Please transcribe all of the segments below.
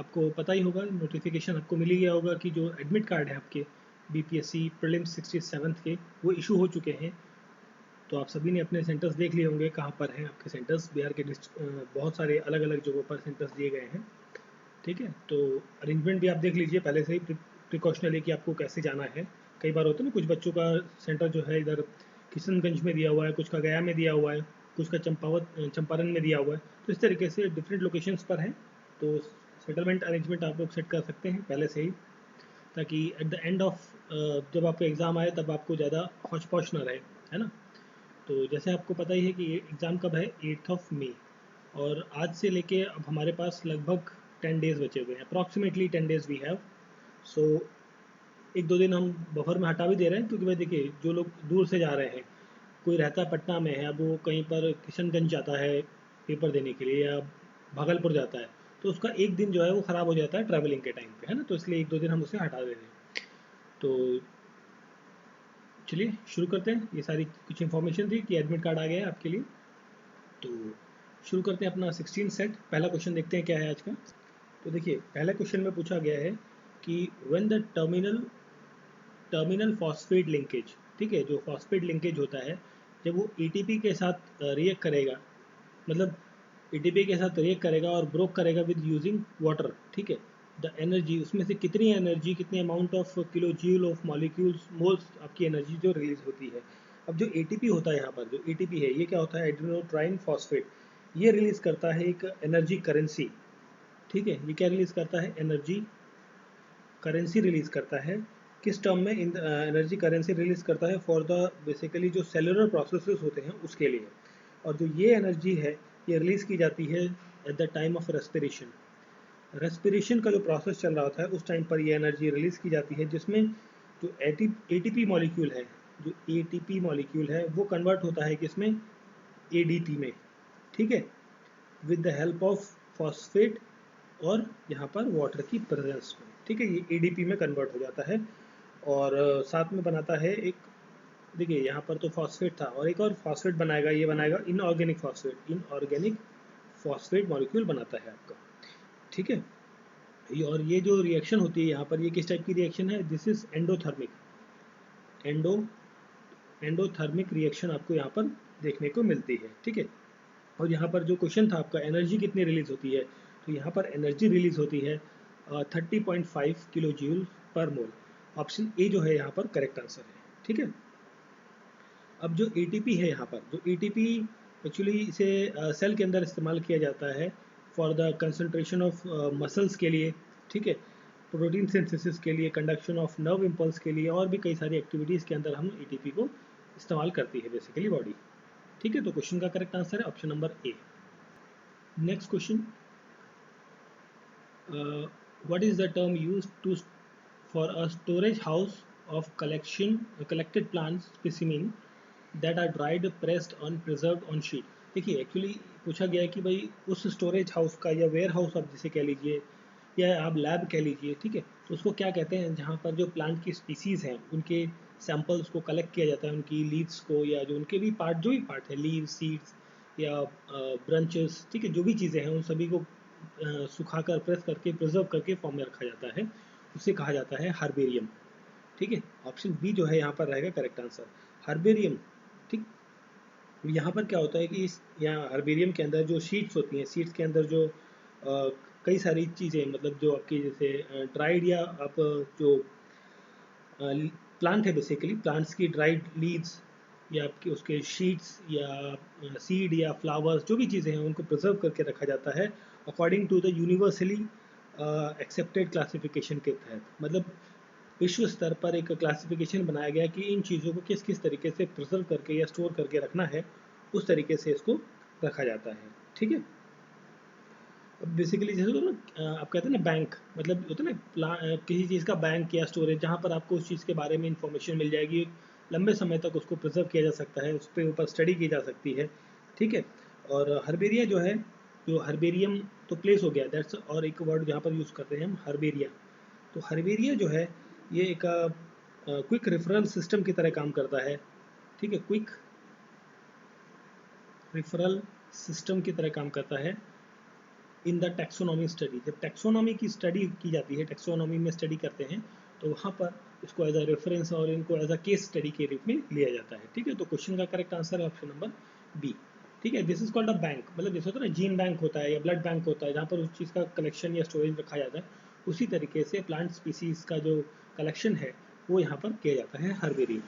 आपको पता ही होगा, नोटिफिकेशन आपको मिल ही गया होगा कि जो एडमिट कार्ड है आपके बीपीएससी प्रीलिम्स 67 के वो इशू हो चुके हैं। तो आप सभी ने अपने सेंटर्स देख लिए होंगे कहाँ पर हैं आपके सेंटर्स। बिहार के बहुत सारे अलग अलग जगहों पर सेंटर्स दिए गए हैं। ठीक है, तो अरेंजमेंट भी आप देख लीजिए पहले से ही प्रिकॉशनली कि आपको कैसे जाना है। कई बार होता है ना, कुछ बच्चों का सेंटर जो है इधर किशनगंज में दिया हुआ है, कुछ का गया में दिया हुआ है, कुछ का चंपारण में दिया हुआ है। तो इस तरीके से डिफरेंट लोकेशंस पर हैं। तो सेटलमेंट अरेंजमेंट आप लोग सेट कर सकते हैं पहले से ही, ताकि एट द एंड ऑफ जब आपका एग्ज़ाम आए तब आपको ज़्यादा हौच पौच ना रहे, है ना। तो जैसे आपको पता ही है कि एग्ज़ाम कब है, 8 मई। और आज से लेके अब हमारे पास लगभग 10 डेज़ बचे हुए हैं, अप्रॉक्सीमेटली 10 डेज़ वी हैव। सो एक दो दिन हम बफर में हटा भी दे रहे हैं, क्योंकि भाई देखिए जो लोग दूर से जा रहे हैं, कोई रहता पटना में है, अब वो कहीं पर किशनगंज जाता है पेपर देने के लिए, या भागलपुर जाता है, तो उसका एक दिन जो है वो ख़राब हो जाता है ट्रैवलिंग के टाइम पे, है ना। तो इसलिए एक दो दिन हम उसे हटा दे रहे हैं। तो चलिए शुरू करते हैं। ये सारी कुछ इन्फॉर्मेशन थी कि एडमिट कार्ड आ गया है आपके लिए। तो शुरू करते हैं अपना 16 सेट। पहला क्वेश्चन देखते हैं क्या है आज का। तो देखिए पहला क्वेश्चन में पूछा गया है कि when the terminal phosphate linkage, ठीक है, जो फॉस्फेट लिंकेज होता है जब वो एटीपी के साथ रिएक्ट करेगा, मतलब एटीपी के साथ रिएक्ट करेगा और ब्रोक करेगा विद यूजिंग वाटर, ठीक है, द एनर्जी, उसमें से कितनी एनर्जी, कितनी amount of kilo joule of molecules moles आपकी एनर्जी जो रिलीज होती है। अब जो एटीपी होता है, यहाँ पर जो एटीपी है ये क्या होता है, एड्रेनोट्राइन फॉस्फेट, ये रिलीज करता है एक एनर्जी करेंसी। ठीक है, ये क्या रिलीज करता है, एनर्जी करेंसी रिलीज करता है। किस टर्म में एनर्जी करेंसी रिलीज करता है, फॉर द बेसिकली जो सेलुलर प्रोसेसेस होते हैं उसके लिए। और जो ये एनर्जी है ये रिलीज की जाती है at the time of respiration. Respiration का जो प्रोसेस चल रहा होता है उस टाइम पर ये एनर्जी रिलीज की जाती है, जिसमें जो एटीपी मॉलिक्यूल है, जो एटीपी मॉलिक्यूल है वो कन्वर्ट होता है किसमें, एडीपी में। ठीक है, with the help of phosphate और यहाँ पर वाटर की प्रेजेंस में। ठीक है, ये एडीपी में कन्वर्ट हो जाता है। और साथ में बनाता है एक, देखिए यहाँ पर तो फॉस्फेट था और एक और फॉस्फेट बनाएगा, ये बनाएगा inorganic phosphate, inorganic phosphate molecule बनाता है आपका। ठीक है, और ये जो रिएक्शन होती है यहाँ पर, ये किस टाइप की रिएक्शन है, this is endothermic, endo endothermic reaction आपको यहाँ पर देखने को मिलती है। ठीक है, और यहाँ पर जो क्वेश्चन था आपका, एनर्जी कितनी रिलीज होती है, तो यहाँ पर एनर्जी रिलीज होती है 30.5 किलो जूल पर मोल। ऑप्शन ए जो है यहाँ पर करेक्ट आंसर है। ठीक है, अब जो एटीपी है यहाँ पर, जो एटीपी एक्चुअली इसे सेल के अंदर इस्तेमाल किया जाता है for the concentration of muscles के लिए, ठीक है, प्रोटीन सिंथेसिस के लिए, कंडक्शन ऑफ नर्व इम्पल्स के लिए, और भी कई सारी एक्टिविटीज़ के अंदर हम एटीपी को इस्तेमाल करती है बेसिकली बॉडी। ठीक है, तो क्वेश्चन का करेक्ट आंसर है option number A. Next question, what is the term used to for a storage house of collected plant specimen that are dried, pressed and preserved on sheet। देखिए actually पूछा गया है कि भाई उस storage house का, या वेयर हाउस आप जिसे कह लीजिए, या आप लैब कह लीजिए, ठीक है, तो उसको क्या कहते हैं, जहाँ पर जो प्लांट की स्पीसीज़ हैं उनके सैंपल्स को कलेक्ट किया जाता है, उनकी लीव्स को, या जो उनके भी पार्ट, जो भी पार्ट है, लीव, सीड्स या ब्रांचेस, ठीक है, जो भी चीज़ें हैं उन सभी को सुखाकर, प्रेस करके, प्रिजर्व करके फॉर्म में रखा जाता है, उसे कहा जाता है हर्बेरियम। ठीक है, ऑप्शन बी जो है यहाँ पर रहेगा करेक्ट आंसर, हर्बेरियम। ठीक, यहाँ पर क्या होता है कि इस यहाँ हर्बेरियम के अंदर जो शीट्स होती हैं, शीट्स के अंदर जो कई सारी चीज़ें, मतलब जो आपकी जैसे ड्राइड, या आप जो प्लांट है बेसिकली, प्लांट्स की ड्राइड लीव्स, या आपके उसके शीट्स, या सीड, या फ्लावर्स, जो भी चीज़ें हैं उनको प्रिजर्व करके रखा जाता है according to the universally accepted classification के तहत। मतलब विश्व स्तर पर एक क्लासिफिकेशन बनाया गया कि इन चीज़ों को किस किस तरीके से प्रिजर्व करके या स्टोर करके रखना है, उस तरीके से इसको रखा जाता है। ठीक है, बेसिकली जैसे तो ना आप कहते हैं ना बैंक, मतलब होता है ना किसी चीज़ का बैंक या स्टोरेज, जहाँ पर आपको उस चीज़ के बारे में इंफॉर्मेशन मिल जाएगी, लंबे समय तक उसको प्रिजर्व किया जा सकता है, उस पर ऊपर स्टडी की जा सकती है। ठीक है, और हर्बेरिया जो है, जो हर्बेरियम तो प्लेस हो गया, दैट्स, और एक वर्ड जहाँ पर यूज़ करते हैं हम, हर्बेरिया। तो हर्बेरिया जो है ये एक क्विक रेफरल सिस्टम की तरह काम करता है। ठीक है, क्विक रेफरल सिस्टम की तरह काम करता है इन द टैक्सोनॉमी स्टडी, जब टैक्सोनॉमी की स्टडी की जाती है, टैक्सोनॉमी में स्टडी करते हैं, तो वहाँ पर इसको एज अ रेफरेंस और इनको एज अ केस स्टडी के रूप में लिया जाता है। ठीक है, तो क्वेश्चन का करेक्ट आंसर है ऑप्शन नंबर बी। ठीक है, this is called a bank, मतलब जैसे होता है ना जीन बैंक होता है या ब्लड बैंक होता है, जहाँ पर उस चीज़ का कलेक्शन या स्टोरेज रखा जाता है, उसी तरीके से प्लांट स्पीसीज का जो कलेक्शन है वो यहाँ पर किया जाता है हर्बेरियम।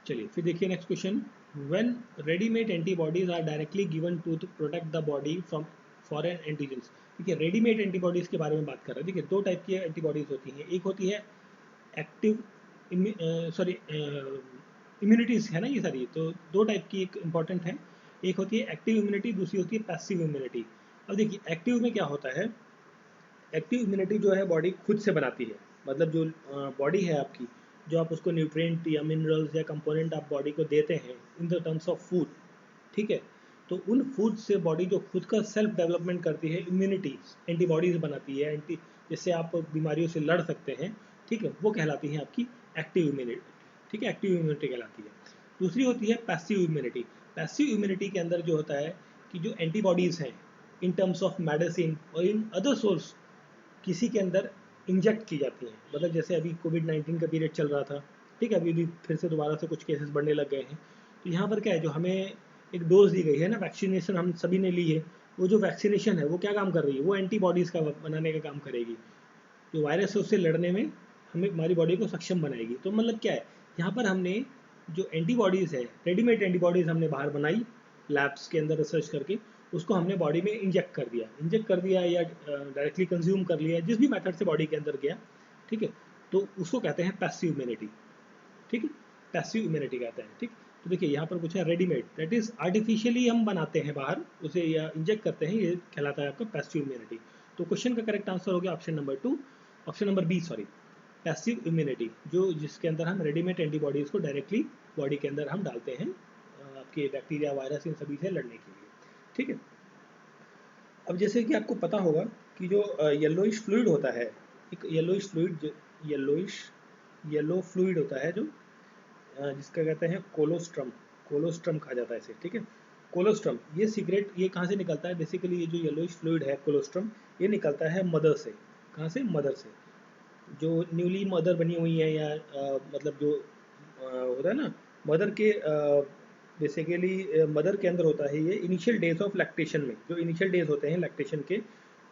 चलिए फिर देखिए next question, when readymade antibodies are directly given to protect the body from foreign antigens. देखिए रेडीमेड एंटीबॉडीज के बारे में बात कर रहे हैं। देखिए दो टाइप की एंटीबॉडीज होती हैं, एक होती है एक्टिव, सॉरी इम्यूनिटीज है ना ये सारी, तो दो टाइप की एक इंपॉर्टेंट है, एक होती है एक्टिव इम्यूनिटी, दूसरी होती है पैसिव इम्यूनिटी। अब देखिए एक्टिव में क्या होता है, एक्टिव इम्यूनिटी जो है बॉडी खुद से बनाती है, मतलब जो बॉडी है आपकी, जो आप उसको न्यूट्रिएंट या मिनरल्स या कंपोनेंट आप बॉडी को देते हैं in the terms of food, ठीक है, तो उन फूड से बॉडी जो खुद का सेल्फ डेवलपमेंट करती है, इम्यूनिटी एंटीबॉडीज बनाती है, एंटी जिससे आप बीमारियों से लड़ सकते हैं, ठीक है, वो कहलाती है आपकी एक्टिव इम्यूनिटी। ठीक है, एक्टिव इम्यूनिटी कहलाती है। दूसरी होती है पैसिव इम्यूनिटी। पैसिव इम्यूनिटी के अंदर जो होता है कि जो एंटीबॉडीज हैं इन टर्म्स ऑफ मेडिसिन और इन अदर सोर्स किसी के अंदर इंजेक्ट की जाती हैं, मतलब जैसे अभी कोविड-19 का पीरियड चल रहा था, ठीक है, अभी भी फिर से दोबारा से कुछ केसेस बढ़ने लग गए हैं, तो यहाँ पर क्या है, जो हमें एक डोज दी गई है ना, वैक्सीनेशन हम सभी ने ली है, वो जो वैक्सीनेशन है वो क्या काम कर रही है, वो एंटीबॉडीज़ का बनाने का काम करेगी, जो वायरस है उससे लड़ने में हमें हमारी बॉडी को सक्षम बनाएगी। तो मतलब क्या है, यहाँ पर हमने जो एंटीबॉडीज़ है, रेडीमेड एंटीबॉडीज़ हमने बाहर बनाई लैब्स के अंदर रिसर्च करके, उसको हमने बॉडी में इंजेक्ट कर दिया या डायरेक्टली कंज्यूम कर लिया, जिस भी मेथड से बॉडी के अंदर गया, ठीक है, तो उसको कहते हैं पैसिव इम्यूनिटी। ठीक है, पैसिव इम्यूनिटी कहते हैं। ठीक, तो देखिए यहाँ पर कुछ है रेडीमेड, दैट इज आर्टिफिशियली हम बनाते हैं बाहर उसे या इंजेक्ट करते हैं, ये कहलाता है आपका पैसिव इम्यूनिटी। तो क्वेश्चन का करेक्ट आंसर हो गया option number two, option number B sorry, passive immunity, जो जिसके अंदर हम रेडीमेड एंटीबॉडीज़ को डायरेक्टली बॉडी के अंदर हम डालते हैं आपके बैक्टीरिया वायरस इन सभी से लड़ने के लिए। ठीक है, अब जैसे कि आपको पता होगा कि जो येलोइश फ्लूइड होता है, एक येलोइश फ्लूइड, येलो फ्लूइड होता है जो जिसका कहते हैं कोलोस्ट्रम, कोलोस्ट्रम कहा जाता है इसे। ठीक है, कोलोस्ट्रम, ये सीक्रेट ये कहाँ से निकलता है, बेसिकली ये जो येलोइश फ्लूइड है कोलोस्ट्रम, ये निकलता है मदर से। कहाँ से, मदर से, जो न्यूली मदर बनी हुई है या मतलब जो होता है ना मदर के, बेसिकली मदर के अंदर होता है ये इनिशियल डेज ऑफ लैक्टेशन में, जो इनिशियल डेज होते हैं लैक्टेशन के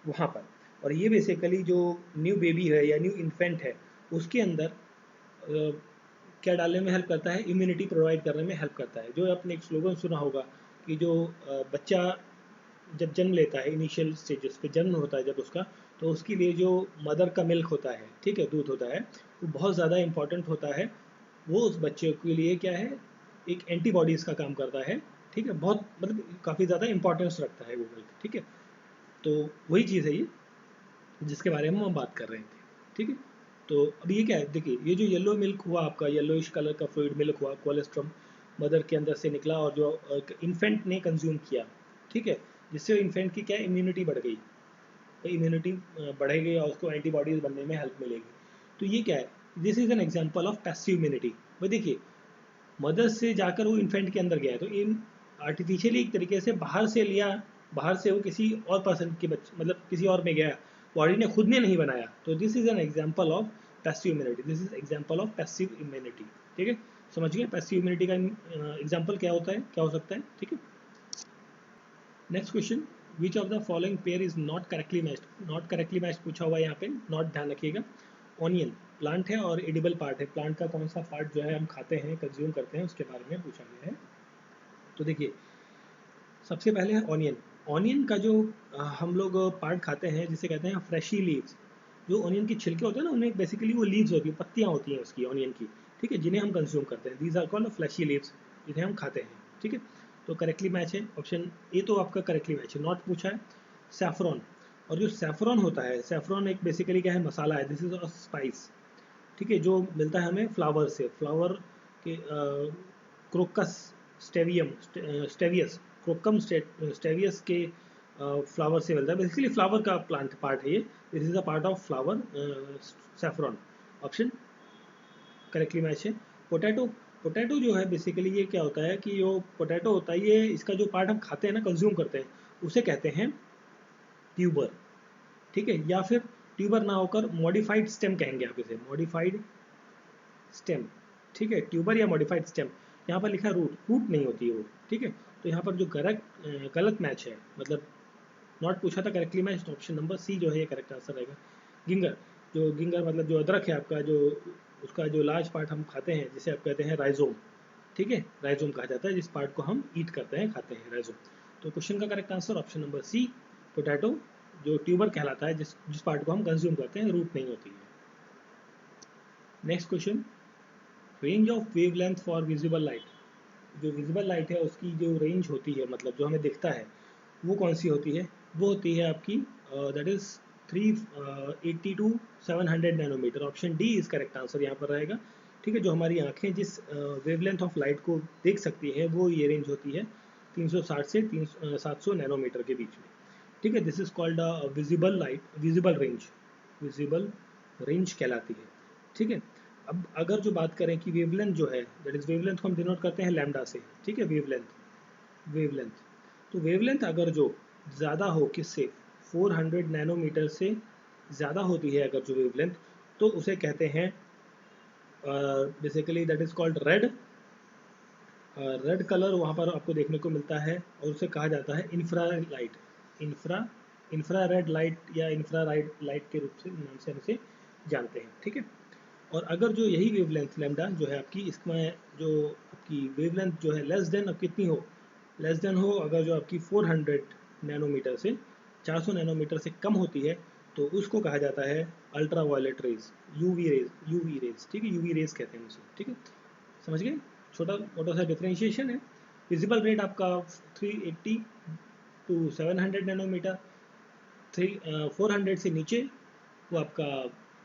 वहाँ पर, और ये बेसिकली जो न्यू बेबी है या न्यू इन्फेंट है उसके अंदर क्या डालने में हेल्प करता है, इम्यूनिटी प्रोवाइड करने में हेल्प करता है। जो आपने एक स्लोगन सुना होगा कि जो बच्चा जब जन्म लेता है, इनिशियल स्टेजेस पे जन्म होता है जब उसका, तो उसके लिए जो मदर का मिल्क होता है, ठीक है, दूध होता है, वो बहुत ज़्यादा इंपॉर्टेंट होता है। वो उस बच्चे के लिए क्या है, एक एंटीबॉडीज़ का काम करता है। ठीक है, बहुत मतलब काफ़ी ज़्यादा इंपॉर्टेंस रखता है वो मिल्क। ठीक है, तो वही चीज़ है ये जिसके बारे में हम बात कर रहे थे। ठीक है, तो अब ये क्या है, देखिए ये जो येलो मिल्क हुआ आपका, येलोइश कलर का फ्लूइड मिल्क हुआ, कोलेस्ट्रम मदर के अंदर से निकला और जो इन्फेंट ने कंज्यूम किया, ठीक है, जिससे इन्फेंट की क्या इम्यूनिटी बढ़ गई, इम्यूनिटी बढ़ेगी और उसको एंटीबॉडीज बनने में हेल्प मिलेगी। तो ये क्या है, this is an example of passive immunity. भाई देखिए मदर से जाकर वो इन्फेंट के अंदर गया है, तो इन आर्टिफिशियली एक तरीके से बाहर से लिया, बाहर से वो किसी और पर्सन के बच्चे मतलब किसी और में गया, बॉडी ने खुद ने नहीं बनाया, तो this is an example of passive immunity, this is example of passive immunity. ठीक है, समझ गए पैसिव इम्यूनिटी का एग्जांपल क्या होता है, क्या हो सकता है। ठीक है, next question, which of the following pair is not correctly matched. Not correctly matched पूछा हुआ है यहाँ पे, नॉट ध्यान रखिएगा। ऑनियन प्लांट है और एडिबल पार्ट है, प्लांट का कौन सा पार्ट जो है हम खाते हैं कंज्यूम करते हैं उसके बारे में पूछा गया है। तो देखिए सबसे पहले है ऑनियन। ऑनियन का जो हम लोग पार्ट खाते हैं जिसे कहते हैं फ्रेशी लीव्स, जो ऑनियन के छिलके होते हैं ना, उनमें बेसिकली वो लीव्स होती है, पत्तियाँ होती हैं उसकी ऑनियन की, ठीक है, जिन्हें हम कंज्यूम करते हैं, these are called fleshy leaves, जिन्हें हम खाते हैं। ठीक है, तो करेक्टली मैच है ऑप्शन ए, तो आपका करेक्टली मैच है। नॉट पूछा है सैफरॉन, और जो सैफरॉन होता है, सैफरॉन एक बेसिकली क्या है, मसाला है, दिस इज अ स्पाइस, ठीक है, जो मिलता है हमें फ्लावर से, फ्लावर के क्रोकस स्टेवियम स्टेवियस, क्रोकम स्टेवियस के फ्लावर से मिलता है, बेसिकली फ्लावर का प्लांट पार्ट है ये, this is a part of flower saffron, option correctly match है। पोटैटो, पोटैटो जो है बेसिकली ये क्या होता है कि जो पोटैटो होता है ये, इसका जो पार्ट हम खाते हैं ना, कंज्यूम करते हैं, उसे कहते हैं ट्यूबर, ठीक है, या फिर ट्यूबर ना होकर मॉडिफाइड स्टेम कहेंगे आप इसे, मॉडिफाइड स्टेम, ठीक है, ट्यूबर या मॉडिफाइड स्टेम। यहाँ पर लिखा रूट, रूट नहीं होती है वो, ठीक है। तो यहाँ पर जो गलत मैच है, मतलब नॉट पूछा था करेक्टली मैच, तो ऑप्शन नंबर सी जो है ये करेक्ट आंसर रहेगा। गिंगर, जो गिंगर मतलब जो अदरक है आपका, जो उसका जो लार्ज पार्ट हम खाते हैं जिसे आप कहते हैं राइजोम, ठीक है, राइजोम कहा जाता है जिस पार्ट को हम ईट करते हैं, खाते हैं, राइजोम। तो क्वेश्चन का correct answer option number C, potato, जो ट्यूबर कहलाता है, जिस पार्ट को हम कंज्यूम करते हैं, रूट नहीं होती है। Next question, range of wavelength for visible light, जो विजिबल लाइट है उसकी जो रेंज होती है, मतलब जो हमें दिखता है, वो कौन सी होती है? वो होती है आपकी that is 380 to 700 nanometre. Option D is correct answer यहाँ पर रहेगा, ठीक है। जो हमारी आंखें जिस वेवलेंथ ऑफ लाइट को देख सकती हैं वो ये रेंज होती है 360 से 700 नैनोमीटर के बीच में, ठीक है। This is called visible light, visible range, visible range कहलाती है, ठीक है। अब अगर जो बात करें कि वेवलेंथ जो है, दैट इज वेवलेंथ को हम डिनोट करते हैं लैम्डा से, ठीक है, वेवलेंथ, वेवलेंथ। तो वेवलेंथ अगर जो ज़्यादा हो, किससे, 400 नैनोमीटर से ज़्यादा होती है अगर जो वेवलेंथ, तो उसे कहते हैं basically that is called red, red colour वहाँ पर आपको देखने को मिलता है, और उसे कहा जाता है infra light, infra infra red light या इंफ्रा लाइट के रूप से, नाम से हम इसे जानते हैं, ठीक है। और अगर जो यही वेवलेंथ लैम्डा जो है आपकी, इसमें जो आपकी वेवलेंथ जो है लेस देन, अब कितनी हो, लेस देन हो, अगर जो आपकी 400 नैनोमीटर से, 400 नैनोमीटर से कम होती है, तो उसको कहा जाता है ultraviolet rays, UV rays, UV rays, ठीक है, यूवी रेज कहते हैं उसे, ठीक है। समझ गए, छोटा मोटा सा डिफ्रेंशिएशन है। विजिबल रेट आपका 380 टू 700 नैनोमीटर, 400 से नीचे वो आपका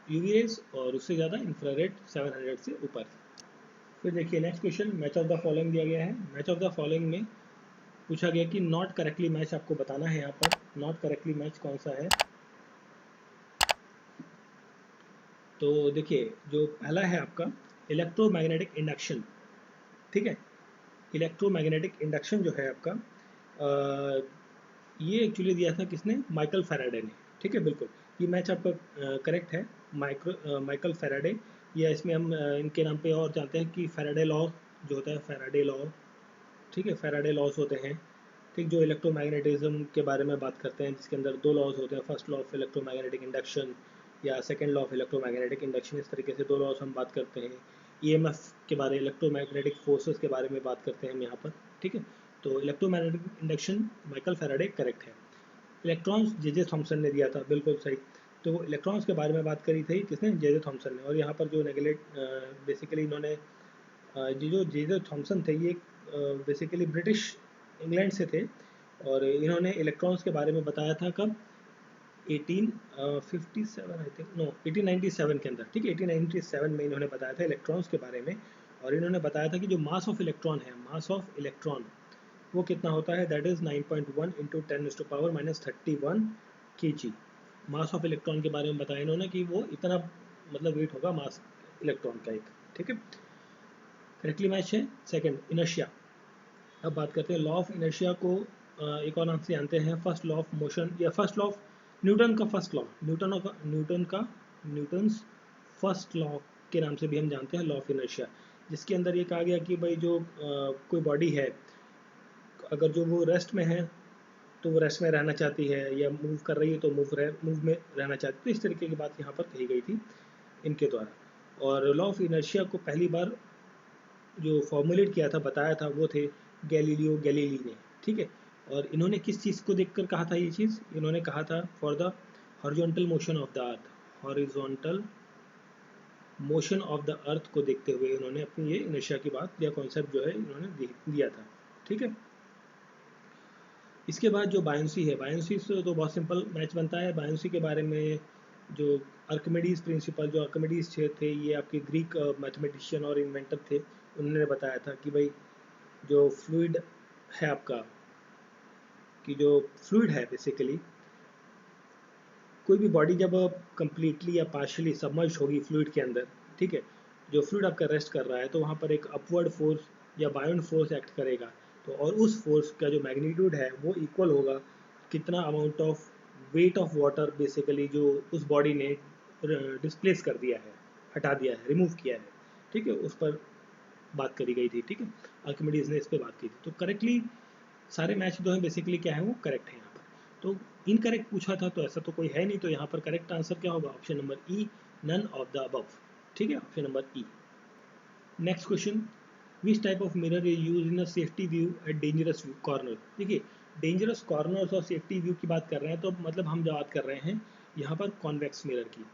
यूवी रेज, और उससे ज़्यादा इंफ्रारेड 700 से ऊपर। फिर देखिए next question, match of the following दिया गया है। मैच ऑफ द फॉलोइंग में पूछा गया कि नॉट करेक्टली मैच आपको बताना है। यहाँ पर नॉट करेक्टली मैच कौन सा है, तो देखिए जो पहला है आपका इलेक्ट्रोमैग्नेटिक इंडक्शन, ठीक है। इलेक्ट्रोमैग्नेटिक इंडक्शन जो है आपका ये एक्चुअली दिया था किसने, माइकल फैराडे ने, ठीक है, बिल्कुल ये मैच आपका करेक्ट है, माइकल फैराडे, या इसमें हम इनके नाम पे और जानते हैं कि फैराडे लॉ जो होता है, फैराडे लॉ, ठीक है, फैराडे लॉज होते हैं, ठीक, जो इलेक्ट्रोमैग्नेटिज्म के बारे में बात करते हैं, जिसके अंदर दो लॉज होते हैं, first law of electromagnetic induction या second law of electromagnetic induction, इस तरीके से दो लॉज हम बात करते हैं। ईएमएफ के बारे, इलेक्ट्रोमैग्नेटिक फोर्सेस के बारे में बात करते हैं हम यहाँ पर, ठीक है। तो electromagnetic induction Michael Faraday correct है। इलेक्ट्रॉन्स जे थॉमसन ने दिया था, बिल्कुल सही। तो इलेक्ट्रॉन्स के बारे में बात करी थी किसने, जे थॉमसन ने। और यहाँ पर जो बेसिकली इन्होंने जो जे थॉमसन थे, ये बेसिकली ब्रिटिश इंग्लैंड से थे, और इन्होंने इलेक्ट्रॉन्स के बारे में बताया था कब, 1857 आई थिंक, नो 1897 के अंदर, ठीक है, 1897 में इन्होंने बताया था इलेक्ट्रॉन्स के बारे में। और इन्होंने बताया था कि जो मास ऑफ इलेक्ट्रॉन है, मास ऑफ इलेक्ट्रॉन वो कितना होता है, that is 9.1 into 10⁻⁻31 kg। Mass of electron के बारे में बताया इन्होंने कि वो इतना मतलब वेट होगा मास इलेक्ट्रॉन का एक, ठीक है। करेक्टली मैच है। Second, inertia. अब बात करते हैं लॉ ऑफ इनर्शिया को, एक और नाम से जानते हैं फर्स्ट लॉ ऑफ मोशन, या फर्स्ट लॉ ऑफ न्यूटन का first law, Newton's first law के नाम से भी हम जानते हैं लॉ ऑफ इनर्शिया, जिसके अंदर ये कहा गया कि भाई जो कोई बॉडी है, अगर जो वो रेस्ट में है तो वो रेस्ट में रहना चाहती है, या मूव कर रही है तो मूव में रहना चाहती है, तो इस तरीके की बात यहाँ पर कही गई थी इनके द्वारा। और लॉ ऑफ इनर्शिया को पहली बार जो फॉर्मुलेट किया था, बताया था, वो थे गैलीलियो गैलीली ने, ठीक है। और इन्होंने किस चीज़ को देखकर कहा था ये चीज़, इन्होंने कहा था for the horizontal motion of the earth, horizontal motion of the earth को देखते हुए इन्होंने अपनी ये इनर्शिया की बात या कॉन्सेप्ट जो है इन्होंने दिया था, ठीक है। इसके बाद जो बायोंसी है, बायोंसी से तो बहुत सिंपल मैच बनता है। बायोंसी के बारे में जो आर्किमिडीज प्रिंसिपल, जो आर्किमिडीज थे, ये आपके ग्रीक मैथमेटिशियन और इन्वेंटर थे, उन्होंने बताया था कि भाई जो फ्लूइड है आपका, कि जो फ्लूइड है बेसिकली, कोई भी बॉडी जब कंप्लीटली या पार्शियली सबमर्ज होगी फ्लूइड के अंदर, ठीक है, जो फ्लूइड आपका रेस्ट कर रहा है, तो वहाँ पर एक अपवर्ड फोर्स या बायोंड फोर्स एक्ट करेगा, तो और उस फोर्स का जो मैग्नीट्यूड है वो इक्वल होगा कितना amount of weight of water basically जो उस बॉडी ने डिस्प्लेस कर दिया है, हटा दिया है, रिमूव किया है, ठीक है, उस पर बात करी गई थी, ठीक है, आर्किमिडीज ने इस पर बात की थी। तो करेक्टली सारे मैच जो है बेसिकली क्या है वो करेक्ट है यहाँ पर। तो इनकरेक्ट पूछा था तो ऐसा तो कोई है नहीं, तो यहाँ पर करेक्ट आंसर क्या होगा, option number E, none of the above, ठीक है, option number E. Next question, which type of mirror is use in a safety view at dangerous corner. देखिए डेंजरस कॉर्नर्स और सेफ्टी व्यू की बात कर रहे हैं, तो मतलब हम बात कर रहे हैं यहाँ पर कॉन्वेक्स मिरर की।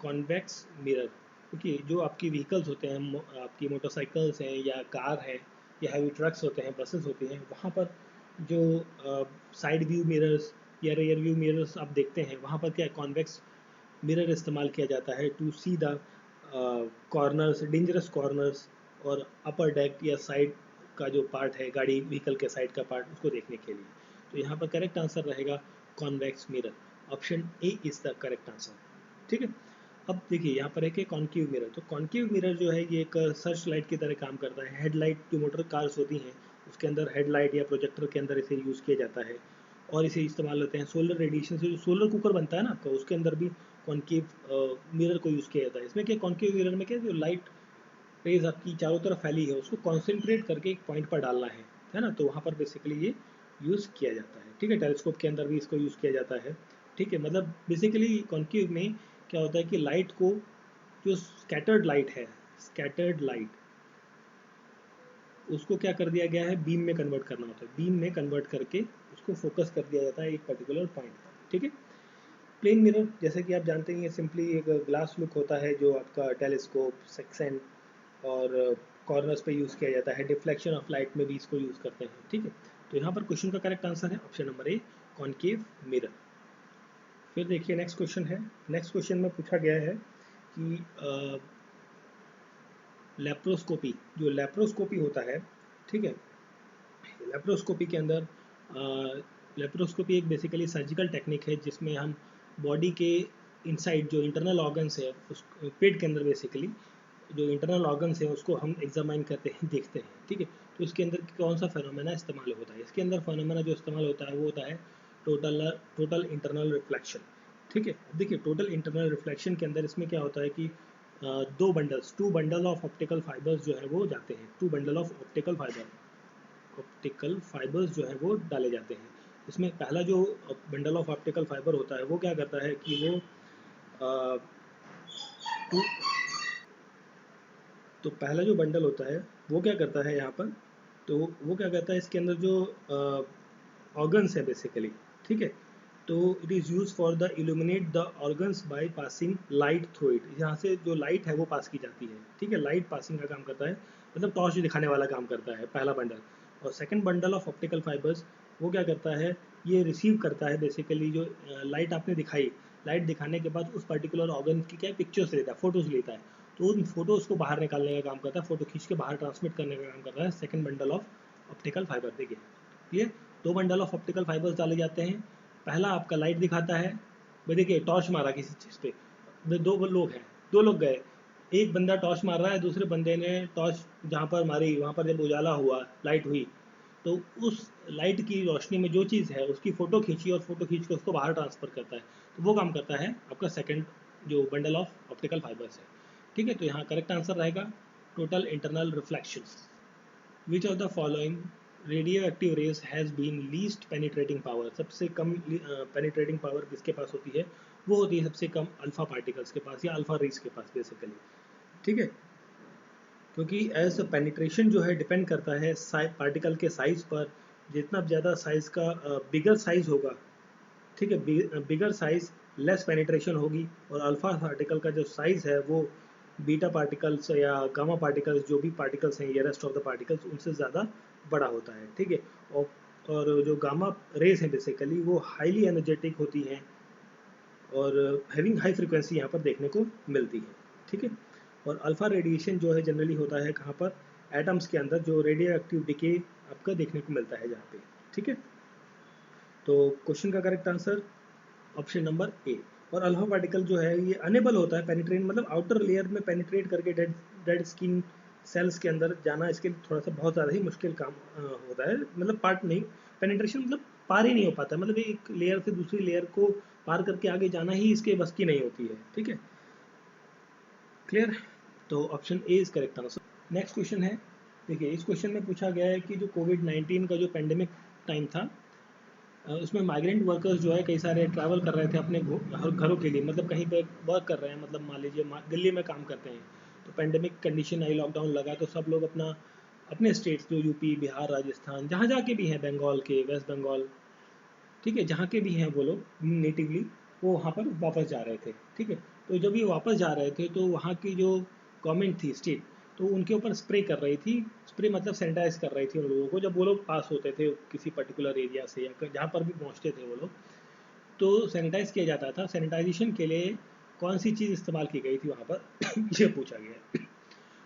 कॉन्वेक्स मिरर, देखिए जो आपकी व्हीकल्स होते हैं, आपकी मोटरसाइकिल्स हैं या कार है या हैवी ट्रक्स होते हैं, बसेस होती हैं, वहाँ पर जो साइड व्यू मिरर्स या रियर व्यू मिरर्स आप देखते हैं, वहाँ पर क्या कॉन्वेक्स मिरर इस्तेमाल किया जाता है to see the corners, dangerous corners और अपर डेक या साइड का जो पार्ट है, गाड़ी व्हीकल के साइड का पार्ट, उसको देखने के लिए। तो यहाँ पर करेक्ट आंसर रहेगा convex mirror, option A is the correct answer, ठीक है। अब देखिए यहाँ पर है कि कॉन्केव मिरर, तो कॉन्केव मिरर जो है ये एक सर्च लाइट की तरह काम करता है। हेडलाइट जो मोटर कार्स होती हैं उसके अंदर हेडलाइट या प्रोजेक्टर के अंदर इसे यूज़ किया जाता है, और इसे इस्तेमाल होते हैं सोलर रेडिएशन से, जो सोलर कुकर बनता है ना आपका, उसके अंदर भी कॉन्केव मिरर को यूज़ किया जाता है। इसमें क्या कॉन्केव मिरर में क्या जो लाइट रेज आपकी चारों तरफ फैली है उसको कॉन्सेंट्रेट करके एक पॉइंट पर डालना है ना, तो वहाँ पर बेसिकली ये यूज़ किया जाता है, ठीक है। टेलीस्कोप के अंदर भी इसको यूज़ किया जाता है, ठीक है। मतलब बेसिकली कॉन्केव में क्या होता है कि लाइट को, जो स्कैटर्ड लाइट है, स्कैटर्ड लाइट, उसको क्या कर दिया गया है, बीम में कन्वर्ट करना होता है, बीम में कन्वर्ट करके उसको फोकस कर दिया जाता है एक पर्टिकुलर पॉइंट पर, ठीक है। प्लेन मिरर जैसे कि आप जानते हैं, ये सिंपली एक ग्लास लुक होता है जो आपका टेलीस्कोप, सेक्शन और कॉर्नर्स पे यूज़ किया जाता है। डिफ्लेक्शन ऑफ लाइट में भी इसको यूज़ करते हैं, ठीक है। तो यहाँ पर क्वेश्चन का करेक्ट आंसर है option number A, concave mirror. फिर देखिए नेक्स्ट क्वेश्चन है। नेक्स्ट क्वेश्चन में पूछा गया है कि लेप्रोस्कोपी, जो लेप्रोस्कोपी होता है, ठीक है, लेप्रोस्कोपी के अंदर लेप्रोस्कोपी एक बेसिकली सर्जिकल टेक्निक है जिसमें हम बॉडी के इनसाइड जो इंटरनल ऑर्गन्स है, उस पेट के अंदर बेसिकली जो इंटरनल ऑर्गन्स है उसको हम एग्जामाइन करते हैं, देखते हैं, ठीक है। तो इसके अंदर कौन सा फेनोमेना इस्तेमाल होता है, इसके अंदर फेनोमेना जो इस्तेमाल होता है वो होता है टोटल इंटरनल रिफ्लेक्शन, ठीक है। अब देखिए टोटल इंटरनल रिफ्लेक्शन के अंदर इसमें क्या होता है कि two bundle of optical fibres जो है वो जाते हैं, two bundle of optical fibres जो है वो डाले जाते हैं। इसमें पहला जो बंडल ऑफ ऑप्टिकल फाइबर होता है वो क्या करता है कि वो अ, टू तो पहला जो बंडल होता है वो क्या करता है यहाँ पर, तो वो क्या करता है इसके अंदर जो ऑर्गन्स है बेसिकली, ठीक है, तो it is use for the illuminate the organs by passing light through it. यहाँ से जो लाइट है वो पास की जाती है, ठीक है, लाइट पासिंग का काम करता है, मतलब टॉर्च दिखाने वाला काम करता है पहला बंडल। और second bundle of optical fibres वो क्या करता है, ये रिसीव करता है बेसिकली जो लाइट आपने दिखाई, लाइट दिखाने के बाद उस पर्टिकुलर ऑर्गन की क्या पिक्चर्स लेता है, फोटोज लेता है, तो उन फोटोज को बाहर निकालने का काम करता है, फोटो खींच के बाहर ट्रांसमिट करने का काम करता है second bundle of optical fibre. देखिए क्लियर, दो बंडल ऑफ ऑप्टिकल फाइबर्स डाले जाते हैं, पहला आपका लाइट दिखाता है, भाई देखिए टॉर्च मारा किसी चीज़ पे, दो लोग हैं, दो लोग गए, एक बंदा टॉर्च मार रहा है, दूसरे बंदे ने टॉर्च जहाँ पर मारी वहाँ पर जब उजाला हुआ, लाइट हुई, तो उस लाइट की रोशनी में जो चीज़ है उसकी फ़ोटो खींची और फोटो खींच के उसको बाहर ट्रांसफ़र करता है, तो वो काम करता है आपका सेकंड जो बंडल ऑफ ऑप्टिकल फाइबर्स है, ठीक है। तो यहाँ करेक्ट आंसर रहेगा total internal reflections. Which of the following radioactive rays has been least penetrating power, सबसे कम पेनिट्रेटिंग पावर किसके पास होती है, वो होती है सबसे कम अल्फा पार्टिकल्स के पास या अल्फा रेज के पास बेसिकली, ठीक है। क्योंकि एज पेनिट्रेशन जो है डिपेंड करता है पार्टिकल के साइज पर, जितना ज़्यादा साइज का बिगर साइज होगा, ठीक है, बिगर साइज लेस पेनिट्रेशन होगी, और अल्फा पार्टिकल का जो साइज है वो बीटा पार्टिकल्स या गामा पार्टिकल्स जो भी पार्टिकल्स हैं या रेस्ट ऑफ द पार्टिकल्स उनसे ज़्यादा बड़ा होता है, ठीक है। और जो गामा रेज हैं बेसिकली वो हाईली एनर्जेटिक होती हैं और हैविंग हाई फ्रिक्वेंसी यहाँ पर देखने को मिलती है, ठीक है। और अल्फ़ा रेडिएशन जो है जनरली होता है कहाँ पर, एटम्स के अंदर, जो रेडियो एक्टिव डिके आपका देखने को मिलता है जहाँ पे, ठीक है। तो क्वेश्चन का correct answer option number A. और अल्फा पार्टिकल जो है ये अनेबल होता है पेनिट्रेट, मतलब आउटर लेयर में पेनिट्रेट करके डेड स्किन सेल्स के अंदर जाना, इसके लिए थोड़ा सा बहुत ज़्यादा ही मुश्किल काम होता है, मतलब पार्ट नहीं, पेनिट्रेशन मतलब पार ही नहीं हो पाता, मतलब एक लेयर से दूसरी लेयर को पार करके आगे जाना ही इसके बस की नहीं होती है, ठीक है, क्लियर। तो option A is correct answer. Next question है, देखिए इस क्वेश्चन में पूछा गया है कि जो कोविड-19 का जो पेंडेमिक टाइम था, उसमें माइग्रेंट वर्कर्स जो है कई सारे ट्रैवल कर रहे थे अपने घरों के लिए, मतलब कहीं पे वर्क कर रहे हैं, मतलब मान लीजिए दिल्ली में काम करते हैं, तो पेंडेमिक कंडीशन आई, लॉकडाउन लगा, तो सब लोग अपना अपने स्टेट्स जो यूपी, बिहार, राजस्थान, जहाँ जहाँ के भी हैं, बंगाल के, वेस्ट बंगाल, ठीक है, जहाँ के भी हैं वो लोग नेटिवली, वो वहाँ पर वापस जा रहे थे, ठीक है। तो जब ये वापस जा रहे थे तो वहाँ की जो गवर्नमेंट थी, स्टेट, तो उनके ऊपर स्प्रे कर रही थी, स्प्रे मतलब सैनिटाइज कर रही थी उन लोगों को, जब वो लोग पास होते थे किसी पर्टिकुलर एरिया से या जहाँ पर भी पहुँचते थे वो लोग, तो सैनिटाइज किया जाता था। सैनिटाइजेशन के लिए कौन सी चीज़ इस्तेमाल की गई थी वहाँ पर ये पूछा गया है।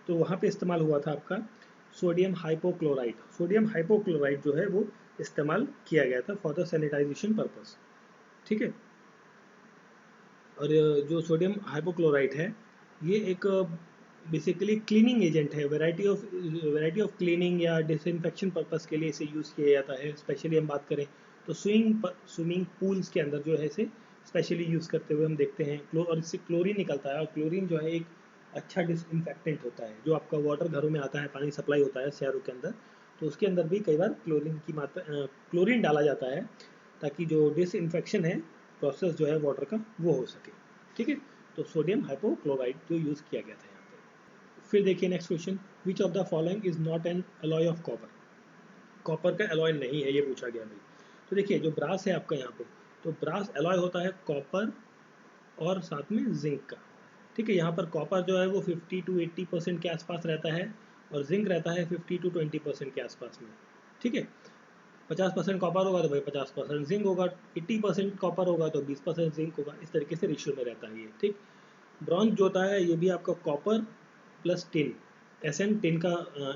तो वहाँ पे इस्तेमाल हुआ था आपका सोडियम हाइपोक्लोराइड। सोडियम हाइपोक्लोराइड जो है वो इस्तेमाल किया गया था फॉर द सैनिटाइजेशन पर्पस, ठीक है। और जो सोडियम हाइपोक्लोराइड है, ये एक बेसिकली क्लीनिंग एजेंट है, वैरायटी ऑफ क्लीनिंग या डिसइंफेक्शन पर्पस के लिए इसे यूज़ किया जाता है। स्पेशली हम बात करें तो स्विमिंग पूल्स के अंदर जो है इसे स्पेशली यूज़ करते हुए हम देखते हैं। और इससे क्लोरीन निकलता है, और क्लोरीन जो है एक अच्छा डिसइंफेक्टेंट होता है। जो आपका वाटर घरों में आता है, पानी सप्लाई होता है शहरों के अंदर, तो उसके अंदर भी कई बार क्लोरीन की मात्रा क्लोरीन डाला जाता है, ताकि जो डिसइंफेक्शन है प्रोसेस जो है वाटर का वो हो सके, ठीक है। तो सोडियम हाइपोक्लोराइड जो यूज़ किया गया था यहाँ पे। फिर देखिए next question, which of the following is not an alloy of copper. Copper का अलॉय नहीं है, ये पूछा गया भाई। तो देखिए जो ब्रास है आपका यहाँ पे, तो ब्रास अलॉय होता है कॉपर और साथ में जिंक का, ठीक है। यहाँ पर कॉपर जो है वो 50 to 80% के आसपास रहता है, और जिंक रहता है 50 to 20% के आसपास में, ठीक है। 50% कॉपर होगा तो भाई 50% जिंक होगा, 80% कॉपर होगा तो 20% जिंक होगा, इस तरीके से रेशियो में रहता है ये, ठीक। ब्रॉन्ज जो होता है ये भी आपका copper plus tin, SN tin का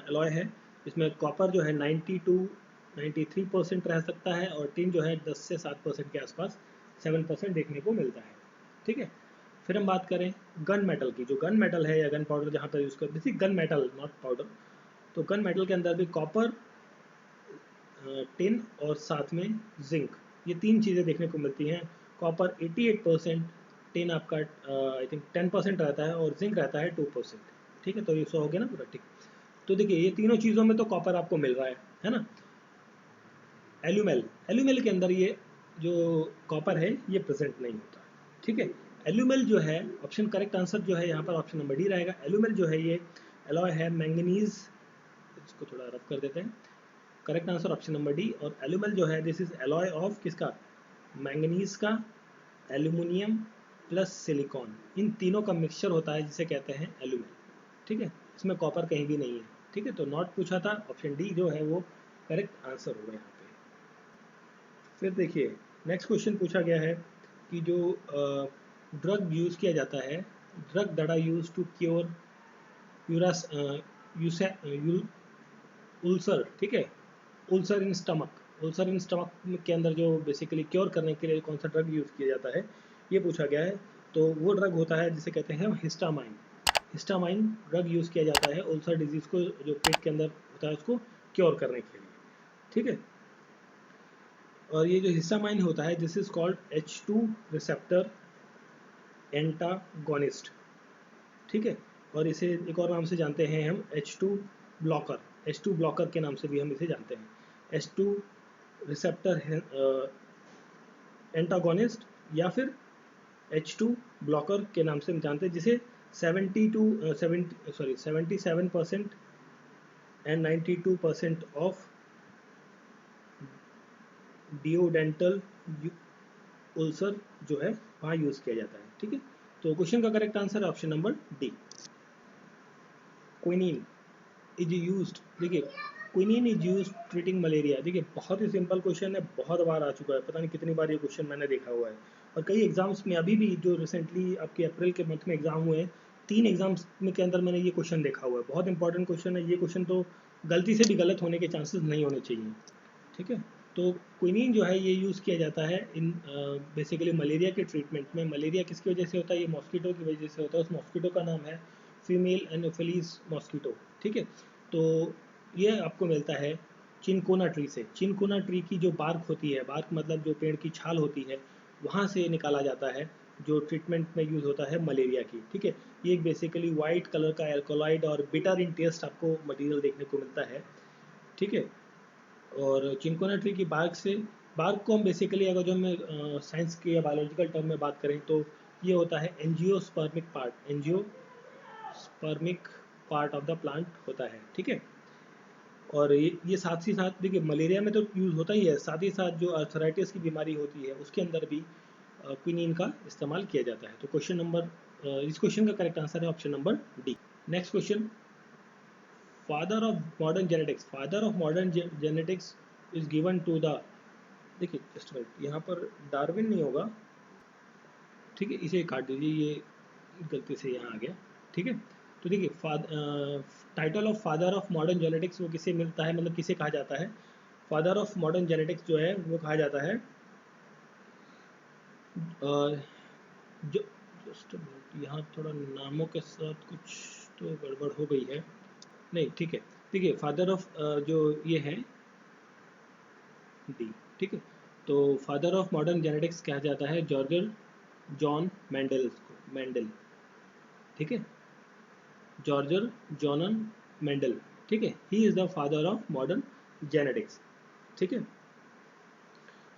अलॉय है। इसमें कॉपर जो है 90 to 93% रह सकता है, और टिन जो है 10 से 7% के आसपास 7% देखने को मिलता है, ठीक है। फिर हम बात करें गन मेटल की, जो गन मेटल है या गन पाउडर जहाँ पर यूज़ कर, basic gun metal not powder, तो गन मेटल के अंदर भी कॉपर, टिन और साथ में जिंक, ये तीन चीज़ें देखने को मिलती हैं। कॉपर 88%, टिन आपका आई थिंक 10% रहता है, और जिंक रहता है 2%, ठीक है। तो ये 100 हो गया ना पूरा, ठीक। तो देखिए ये तीनों चीज़ों में तो कॉपर आपको मिल रहा है ना। एल्यूमेल, एल्यूमेल के अंदर ये जो कॉपर है ये प्रेजेंट नहीं होता, ठीक है। एल्यूमेल जो है, ऑप्शन करेक्ट आंसर जो है यहाँ पर ऑप्शन नंबर डी रहेगा। एल्यूमेल जो है ये एलॉय है मैंगनीज, इसको थोड़ा रफ कर देते हैं, correct answer option number D. और एल्यूमेल जो है दिस इज एलॉय ऑफ किसका, मैंगनीज का, एल्यूमिनियम प्लस सिलिकॉन, इन तीनों का मिक्सचर होता है जिसे कहते हैं एल्यूमेल, ठीक है। इसमें कॉपर कहीं भी नहीं है, ठीक है। तो नॉट पूछा था, ऑप्शन डी जो है वो करेक्ट आंसर होगा यहाँ पे। फिर देखिए नेक्स्ट क्वेश्चन पूछा गया है कि जो ड्रग यूज़ किया जाता है, drug that are use to cure yours ulcer, ठीक है, उल्सर इन स्टमक, उल्सर इन स्टमक के अंदर जो बेसिकली क्योर करने के लिए कौन सा ड्रग यूज़ किया जाता है, ये पूछा गया है। तो वो ड्रग होता है जिसे कहते हैं हिस्टामाइन। हिस्टामाइन ड्रग यूज़ किया जाता है उल्सर डिजीज़ को, जो पेट के अंदर होता है उसको क्योर करने के लिए, ठीक है। और ये जो हिस्टामाइन होता है this is called H2 receptor antagonist, ठीक है। और इसे एक और नाम से जानते हैं हम H2 ब्लॉकर, H2 ब्लॉकर के नाम से भी हम इसे जानते हैं। H2 रिसेप्टर एंटागोनिस्ट या फिर H2 ब्लॉकर के नाम से हम जानते हैं, जिसे 77% एंड 92% ऑफ डिओडेंटल उल्सर जो है वहाँ यूज़ किया जाता है, ठीक है। तो क्वेश्चन का करेक्ट आंसर है option number D, quinine is used. देखिए quinine is used treating malaria. देखिए बहुत ही सिंपल क्वेश्चन है, बहुत बार आ चुका है, पता नहीं कितनी बार ये क्वेश्चन मैंने देखा हुआ है, और कई एग्जाम्स में अभी भी जो रिसेंटली आपके अप्रैल के मंथ में एग्जाम हुए हैं, 3 एग्जाम्स में के अंदर मैंने ये क्वेश्चन देखा हुआ है। बहुत इंपॉर्टेंट क्वेश्चन है ये क्वेश्चन, तो गलती से भी गलत होने के चांसेस नहीं होने चाहिए, ठीक है। तो क्विनीन जो है ये यूज़ किया जाता है इन बेसिकली मलेरिया के ट्रीटमेंट में। मलेरिया किसकी वजह से होता है, ये मॉस्किटो की वजह से होता है। उस मॉस्किटो का नाम है फीमेल एनोफिलीज मॉस्किटो, ठीक है। तो ये आपको मिलता है चिनकोना ट्री से। चिनकोना ट्री की जो बार्क होती है, बार्क मतलब जो पेड़ की छाल होती है, वहाँ से निकाला जाता है, जो ट्रीटमेंट में यूज़ होता है मलेरिया की, ठीक है। ये एक बेसिकली वाइट कलर का एल्कोलाइड और बिटर इन टेस्ट आपको मटेरियल देखने को मिलता है, ठीक है। और चिंकोना ट्री की बार्क को हम बेसिकली अगर जो हम साइंस के या बायोलॉजिकल टर्म में बात करें तो ये होता है angiospermic part of the plant होता है, ठीक है। और ये साथ ही साथ देखिए मलेरिया में तो यूज़ होता ही है, साथ ही साथ जो अर्थराइटिस की बीमारी होती है उसके अंदर भी क्विनीन का इस्तेमाल किया जाता है। तो इस क्वेश्चन का करेक्ट आंसर है option number D. Next question, father of modern genetics is given to the, देखिए जस्ट मिनट, यहाँ पर डार्विन नहीं होगा, ठीक है, इसे काट दीजिए, ये गलती से यहाँ आ गया, ठीक है। तो देखिए title of father of modern genetics वो किसे मिलता है, मतलब किसे कहा जाता है? फादर ऑफ मॉडर्न जेनेटिक्स जो है वो कहा जाता है जो जस्ट यहाँ थोड़ा नामों के साथ कुछ तो गड़बड़ हो गई है, नहीं ठीक है। देखिए फादर ऑफ जो ये है डी, ठीक है। तो फादर ऑफ मॉडर्न जेनेटिक्स कहा जाता है जॉन मेंडल, ठीक है, जॉर्जर जॉनन मेंडल, ठीक है। ही is the father of modern genetics, ठीक है।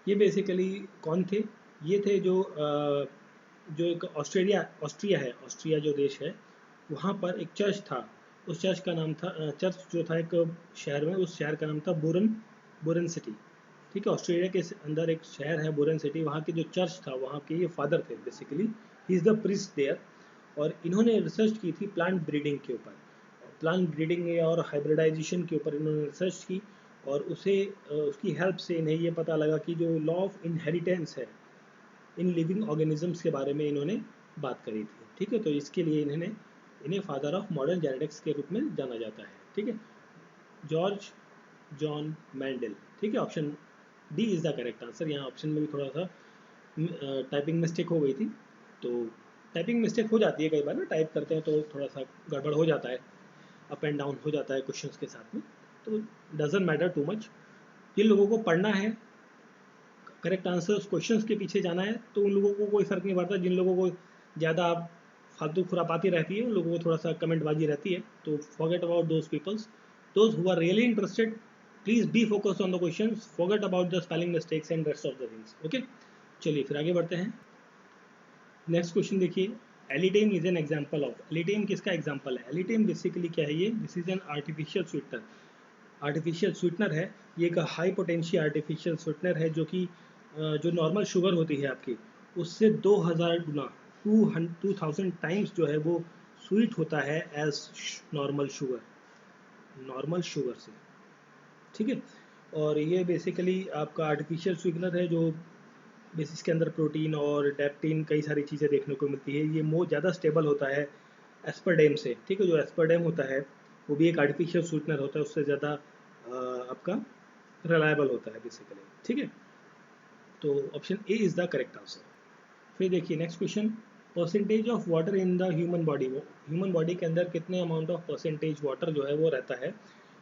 ये बेसिकली कौन थे? ये थे जो एक ऑस्ट्रिया जो देश है, वहाँ पर एक चर्च था। उस चर्च का नाम था चर्च जो था एक शहर में, उस शहर का नाम था बुरन सिटी, ठीक है। ऑस्ट्रेलिया के अंदर एक शहर है बुरन सिटी, वहाँ के जो चर्च था वहाँ के ये फादर थे basically, he is the priest there. और इन्होंने रिसर्च की थी प्लांट ब्रीडिंग के ऊपर, प्लांट ब्रीडिंग और हाइब्रिडाइजेशन के ऊपर इन्होंने रिसर्च की। और उसकी हेल्प से इन्हें ये पता लगा कि जो लॉ ऑफ इनहेरिटेंस है इन लिविंग ऑर्गेनिजम्स के बारे में इन्होंने बात करी थी, ठीक है। तो इसके लिए इन्हें फादर ऑफ मॉडर्न जेनेटिक्स के रूप में जाना जाता है, ठीक है, जॉर्ज जॉन मैंडल, ठीक है। Option D is the correct answer. यहाँ ऑप्शन में भी थोड़ा सा टाइपिंग मिस्टेक हो गई थी, तो टाइपिंग मिस्टेक हो जाती है कई बार ना, टाइप करते हैं तो थोड़ा सा गड़बड़ हो जाता है, अप एंड डाउन हो जाता है क्वेश्चंस के साथ में, तो डजेंट मैटर टू मच। जिन लोगों को पढ़ना है करेक्ट आंसर उस क्वेश्चंस के पीछे जाना है तो उन लोगों को कोई फ़र्क नहीं पड़ता। जिन लोगों को ज़्यादा फालतू खुरापाती रहती है उन लोगों को थोड़ा सा कमेंटबाजी रहती है, तो forget about those who are really interested, please be focus on the questions, forget about the spelling mistakes and rest of the things, okay. चलिए फिर आगे बढ़ते हैं। नेक्स्ट क्वेश्चन देखिए, alitame is an example of, alitame किसका example है? Alitame basically क्या है? ये this is an artificial sweetener है। ये एक हाई पोटेंशियल आर्टिफिशियल स्वीटनर है जो कि जो नॉर्मल शुगर होती है आपकी उससे 2000 गुना 2000 टाइम्स जो है वो स्वीट होता है एज नॉर्मल शुगर से, ठीक है। और ये बेसिकली आपका आर्टिफिशियल स्वीटनर है जो बेसिस के अंदर प्रोटीन और डेप्टिन कई सारी चीज़ें देखने को मिलती है। ये ज़्यादा स्टेबल होता है एस्पर्डेम से, ठीक है। जो एस्पर्डेम होता है वो भी एक आर्टिफिशियल स्वीटनर होता है, उससे ज़्यादा आपका रिलायबल होता है बेसिकली, ठीक है। तो option A is the correct answer. फिर देखिए next question, percentage of water in the human body के अंदर कितने अमाउंट ऑफ परसेंटेज वाटर जो है वो रहता है?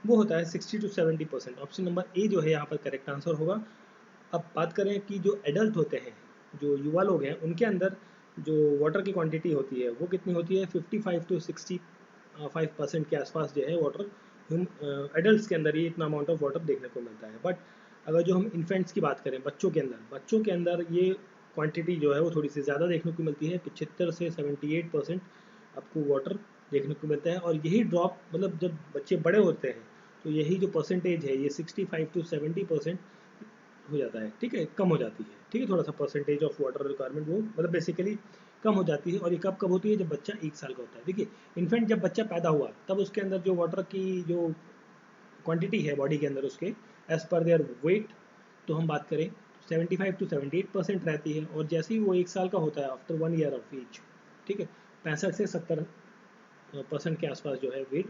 वो होता है 60 to 70%। ऑप्शन नंबर ए जो है यहाँ पर करेक्ट आंसर होगा। अब बात करें कि जो एडल्ट होते हैं, जो युवा लोग हैं, उनके अंदर जो वाटर की क्वांटिटी होती है वो कितनी होती है? 55 to 65% के आसपास जो है वाटर एडल्ट के अंदर ये इतना अमाउंट ऑफ वाटर देखने को मिलता है। बट अगर जो हम इन्फेंट्स की बात करें, बच्चों के अंदर ये क्वांटिटी जो है वो थोड़ी सी ज़्यादा देखने को मिलती है, 75 से 78% आपको वाटर देखने को मिलता है। और यही ड्रॉप मतलब जब बच्चे बड़े होते हैं तो यही जो परसेंटेज है ये 65 to 70% हो जाता है, ठीक है, कम हो जाती है, ठीक है। थोड़ा सा परसेंटेज ऑफ वाटर रिक्वायरमेंट वो मतलब बेसिकली कम हो जाती है। और ये कब होती है? जब बच्चा 1 साल का होता है। देखिए इन्फेंट जब बच्चा पैदा हुआ तब उसके अंदर जो वाटर की जो क्वांटिटी है बॉडी के अंदर उसके एज पर देयर वेट, तो हम बात करें 75 to 78% रहती है। और जैसे ही वो 1 साल का होता है आफ्टर 1 year ऑफ एज, ठीक है, 65 से 70% के आसपास जो है वेट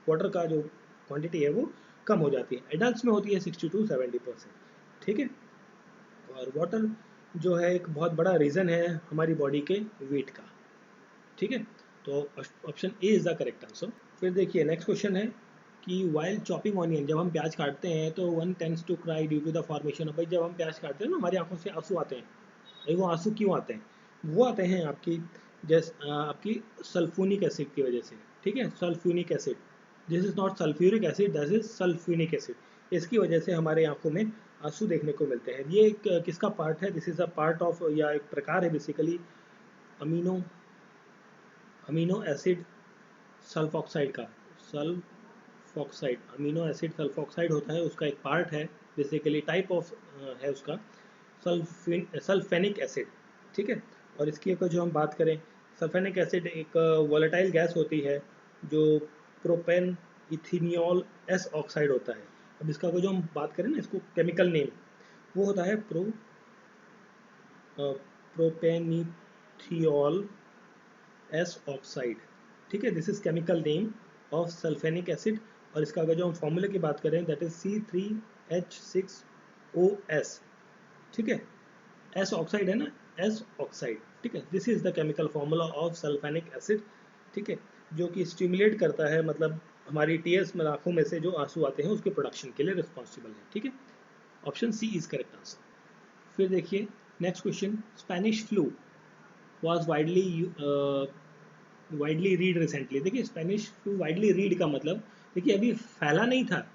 वाटर का जो क्वांटिटी है वो कम हो जाती है। एडल्ट में होती है 60 to 70%, ठीक है। और वाटर जो है एक बहुत बड़ा रीज़न है हमारी बॉडी के वेट का, ठीक है। तो option A is the correct answer. फिर देखिए नेक्स्ट क्वेश्चन है कि वाइल चॉपिंग ऑनियन, जब हम प्याज काटते हैं तो one tends to cry due to the formation of, भाई जब हम प्याज काटते हैं ना हमारी आंखों से आंसू आते हैं, वो आंसू क्यों आते हैं? वो आते हैं आपकी आपकी सल्फोनिक एसिड की वजह से, ठीक है, sulphuric acid. This is not sulphuric acid, this is sulphuric acid. इसकी वजह से हमारे आंखों में आंसू देखने को मिलते हैं। ये एक किसका पार्ट है? This is a part of, या एक प्रकार है basically amino amino acid sulphoxide का। सल्फॉक्साइड, अमीनो एसिड सल्फॉक्साइड होता है, उसका एक पार्ट है बेसिकली, टाइप ऑफ है उसका सल्फेनिक एसिड, ठीक है। और इसकी अगर जो हम बात करें, सल्फेनिक एसिड एक वोलेटाइल गैस होती है जो प्रोपेन इथिनियोल एस ऑक्साइड होता है। अब इसका अगर जो हम बात करें ना, इसको केमिकल नेम वो होता है प्रोपेनिथियोल एस ऑक्साइड, ठीक है। This is chemical name of sulphenic acid. और इसका अगर जो हम फॉर्मूले की बात करें, दैट इज C3H6OS, ठीक है। एस ऑक्साइड है ना, एस ऑक्साइड, ठीक है। This is the chemical formula of sulphenic acid, ठीक है, जो कि स्टिमुलेट करता है, मतलब हमारी टीएस में आंखों में से जो आंसू आते हैं उसके प्रोडक्शन के लिए रिस्पॉन्सिबल है, ठीक है। Option C is correct answer. फिर देखिए next question, Spanish flu was widely read recently. देखिए स्पेनिश फ्लू वाइडली रीड का मतलब, देखिए अभी फैला नहीं था,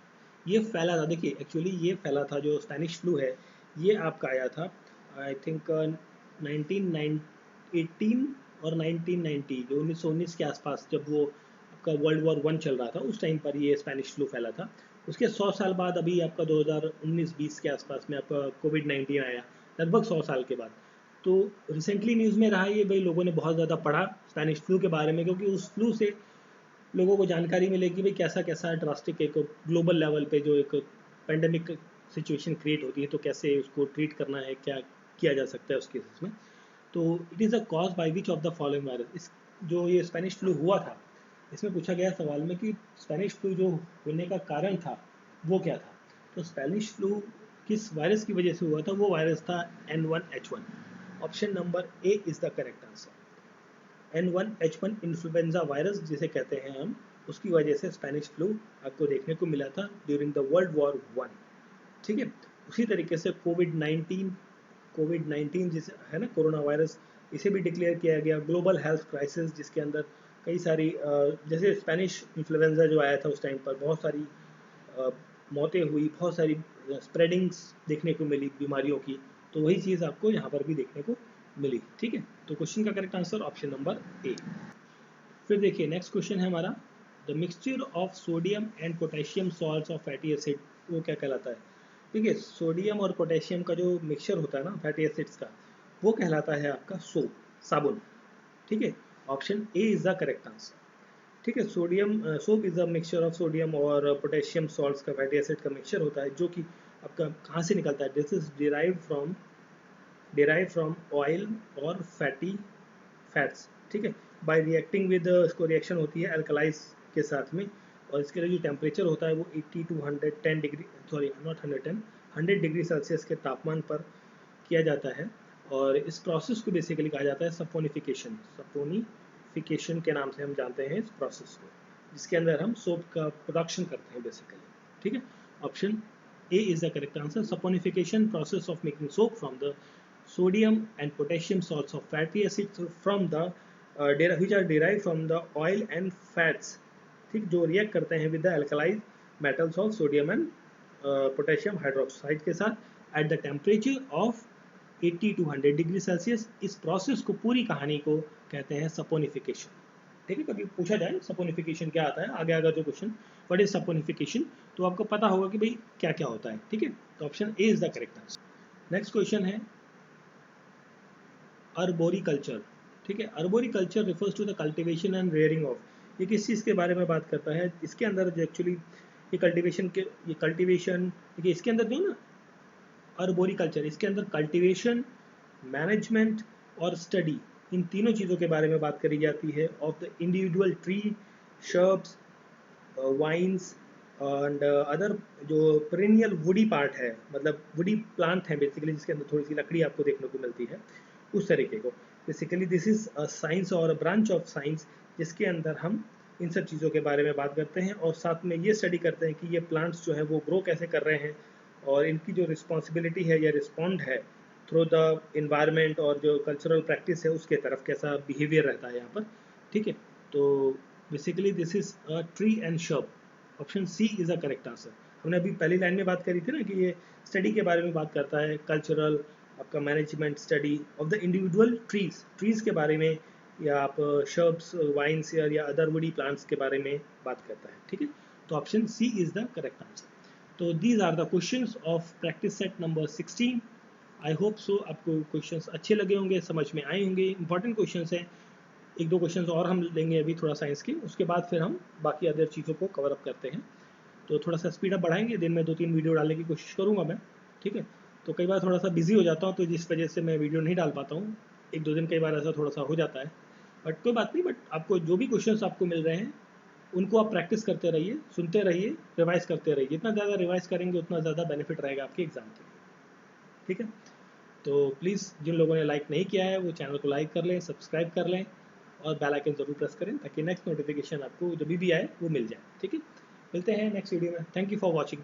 ये फैला था। देखिए एक्चुअली ये फैला था, जो स्पेनिश फ्लू है ये आपका आया था आई थिंक 1918 और 1990, जो 1919 के आसपास, जब वो आपका वर्ल्ड वॉर 1 चल रहा था, उस टाइम पर ये स्पेनिश फ्लू फैला था। उसके 100 साल बाद अभी आपका 2019-20 के आसपास में आपका कोविड-19 आया, लगभग 100 साल के बाद। तो रिसेंटली न्यूज़ में रहा ये भाई, लोगों ने बहुत ज़्यादा पढ़ा स्पेनिश फ्लू के बारे में, क्योंकि उस फ्लू से लोगों को जानकारी मिले कि भाई कैसा कैसा ड्रास्टिक एक ग्लोबल लेवल पे जो एक पेंडेमिक सिचुएशन क्रिएट होती है, तो कैसे उसको ट्रीट करना है, क्या किया जा सकता है उस केसेस में। तो it is a cause by which of the following virus, इस जो ये स्पेनिश फ्लू हुआ था, इसमें पूछा गया सवाल में कि स्पेनिश फ्लू जो होने का कारण था वो क्या था। तो स्पेनिश फ्लू किस वायरस की वजह से हुआ था? वो वायरस था N1H1। Option number A is the correct answer. N1H1 influenza virus जिसे कहते हैं हम, उसकी वजह से स्पेनिश फ्लू आपको देखने को मिला था ड्यूरिंग द वर्ल्ड वॉर 1, ठीक है। उसी तरीके से कोविड 19 जिसे है ना, कोरोना वायरस, इसे भी डिक्लेयर किया गया ग्लोबल हेल्थ क्राइसिस, जिसके अंदर कई सारी जैसे स्पेनिश इन्फ्लुएंजा जो आया था उस टाइम पर बहुत सारी मौतें हुई, बहुत सारी स्प्रेडिंग्स देखने को मिली बीमारियों की। तो वही चीज़ आपको यहाँ पर भी देखने को मिली, ठीक है। तो क्वेश्चन का correct answer option number A. फिर देखिए नेक्स्ट क्वेश्चन है हमारा, the mixture of sodium and potassium salts of fatty acid वो क्या कहलाता है? देखिए सोडियम और पोटेशियम का जो मिक्सचर होता है ना फैटी एसिड्स का, वो कहलाता है आपका सोप, साबुन, ठीक है। Option A is the correct answer, ठीक है। Sodium soap is a mixture of sodium और पोटेशियम सॉल्ट्स का फैटी एसिड का मिक्सचर होता है, जो कि आपका कहाँ से निकलता है? This is derive from oil और फैटी फैट्स, ठीक है। बाय रिएक्टिंग विद, इसको रिएक्शन होती है अल्कलाइज के साथ में, और इसके लिए जो टेम्परेचर होता है वो 80 to 110 degree, sorry not 110, 100 degree Celsius के तापमान पर किया जाता है। और इस प्रोसेस को बेसिकली कहा जाता है सपोनिफिकेशन। सपोनिफिकेशन के नाम से हम जानते हैं इस प्रोसेस को, जिसके अंदर हम सोप का प्रोडक्शन करते हैं बेसिकली, ठीक है। Option A is the correct answer. Saponification process of making soap from the sodium and potassium salts of fatty acids from the which are derived from the oil and fats, ठीक, जो react करते हैं with the alkalis metals of sodium and potassium hydroxide के साथ at the temperature of 80 to 100 degree Celsius. इस process को, पूरी कहानी को कहते हैं सपोनिफिकेशन, ठीक है। कभी पूछा जाए सपोनिफिकेशन क्या आता है, आगे आगे जो क्वेश्चन व्हाट इज सपोनिफिकेशन, तो आपको पता होगा कि भाई क्या क्या होता है, ठीक है। तो option A is the correct answer. Next question है अर्बोरिकल्चर, ठीक है। Arboriculture refers to the cultivation and rearing of, ये किस चीज़ के बारे में बात करता है? इसके अंदर जो एक्चुअली ये कल्टीवेशन, देखिए इसके अंदर जो ना अर्बोरिकल्चर, इसके अंदर कल्टीवेशन, मैनेजमेंट और स्टडी, इन तीनों चीज़ों के बारे में बात करी जाती है of the individual tree, shrubs, vines and other जो पेरिनियल वुडी पार्ट है, मतलब वुडी प्लांट है बेसिकली, जिसके अंदर थोड़ी सी लकड़ी आपको देखने को मिलती है, उस तरीके को basically this is a science और अ ब्रांच ऑफ साइंस, जिसके अंदर हम इन सब चीज़ों के बारे में बात करते हैं और साथ में ये स्टडी करते हैं कि ये प्लांट्स जो है वो ग्रो कैसे कर रहे हैं और इनकी जो रिस्पॉन्सिबिलिटी है या रिस्पॉन्ड है थ्रू द इन्वायरमेंट और जो कल्चरल प्रैक्टिस है उसके तरफ कैसा बिहेवियर रहता है यहाँ पर, ठीक है। तो basically this is a tree and shrub, option C is a correct answer. हमने अभी पहली लाइन में बात करी थी ना कि ये स्टडी के बारे में बात करता है, कल्चरल आपका management study of the individual trees के बारे में, या आप शर्ब्स वाइन्स या अदर वुडी प्लांट्स के बारे में बात करता है, ठीक है। तो option C is the correct answer. तो these are the questions of practice set number 16। I hope so आपको क्वेश्चंस अच्छे लगे होंगे, समझ में आए होंगे, इंपॉर्टेंट क्वेश्चंस हैं। एक दो क्वेश्चंस और हम लेंगे अभी थोड़ा साइंस के, उसके बाद फिर हम बाकी अदर चीज़ों को कवर अप करते हैं। तो थोड़ा सा स्पीड अप बढ़ाएंगे, दिन में 2-3 वीडियो डालने की कोशिश करूँगा मैं, ठीक है। तो कई बार थोड़ा सा बिजी हो जाता हूँ, तो जिस वजह से मैं वीडियो नहीं डाल पाता हूँ, 1-2 दिन कई बार ऐसा थोड़ा सा हो जाता है, बट कोई बात नहीं। बट आपको जो भी क्वेश्चंस आपको मिल रहे हैं उनको आप प्रैक्टिस करते रहिए, सुनते रहिए, रिवाइज करते रहिए। जितना ज़्यादा रिवाइज करेंगे उतना ज़्यादा बेनिफिट रहेगा आपके एग्जाम के लिए, ठीक है। तो प्लीज़ जिन लोगों ने लाइक नहीं किया है वो चैनल को लाइक कर लें, सब्सक्राइब कर लें और बेल आइकन ज़रूर प्रेस करें ताकि नेक्स्ट नोटिफिकेशन आपको जब भी आए वो मिल जाए, ठीक है। मिलते हैं नेक्स्ट वीडियो में। Thank you for watching.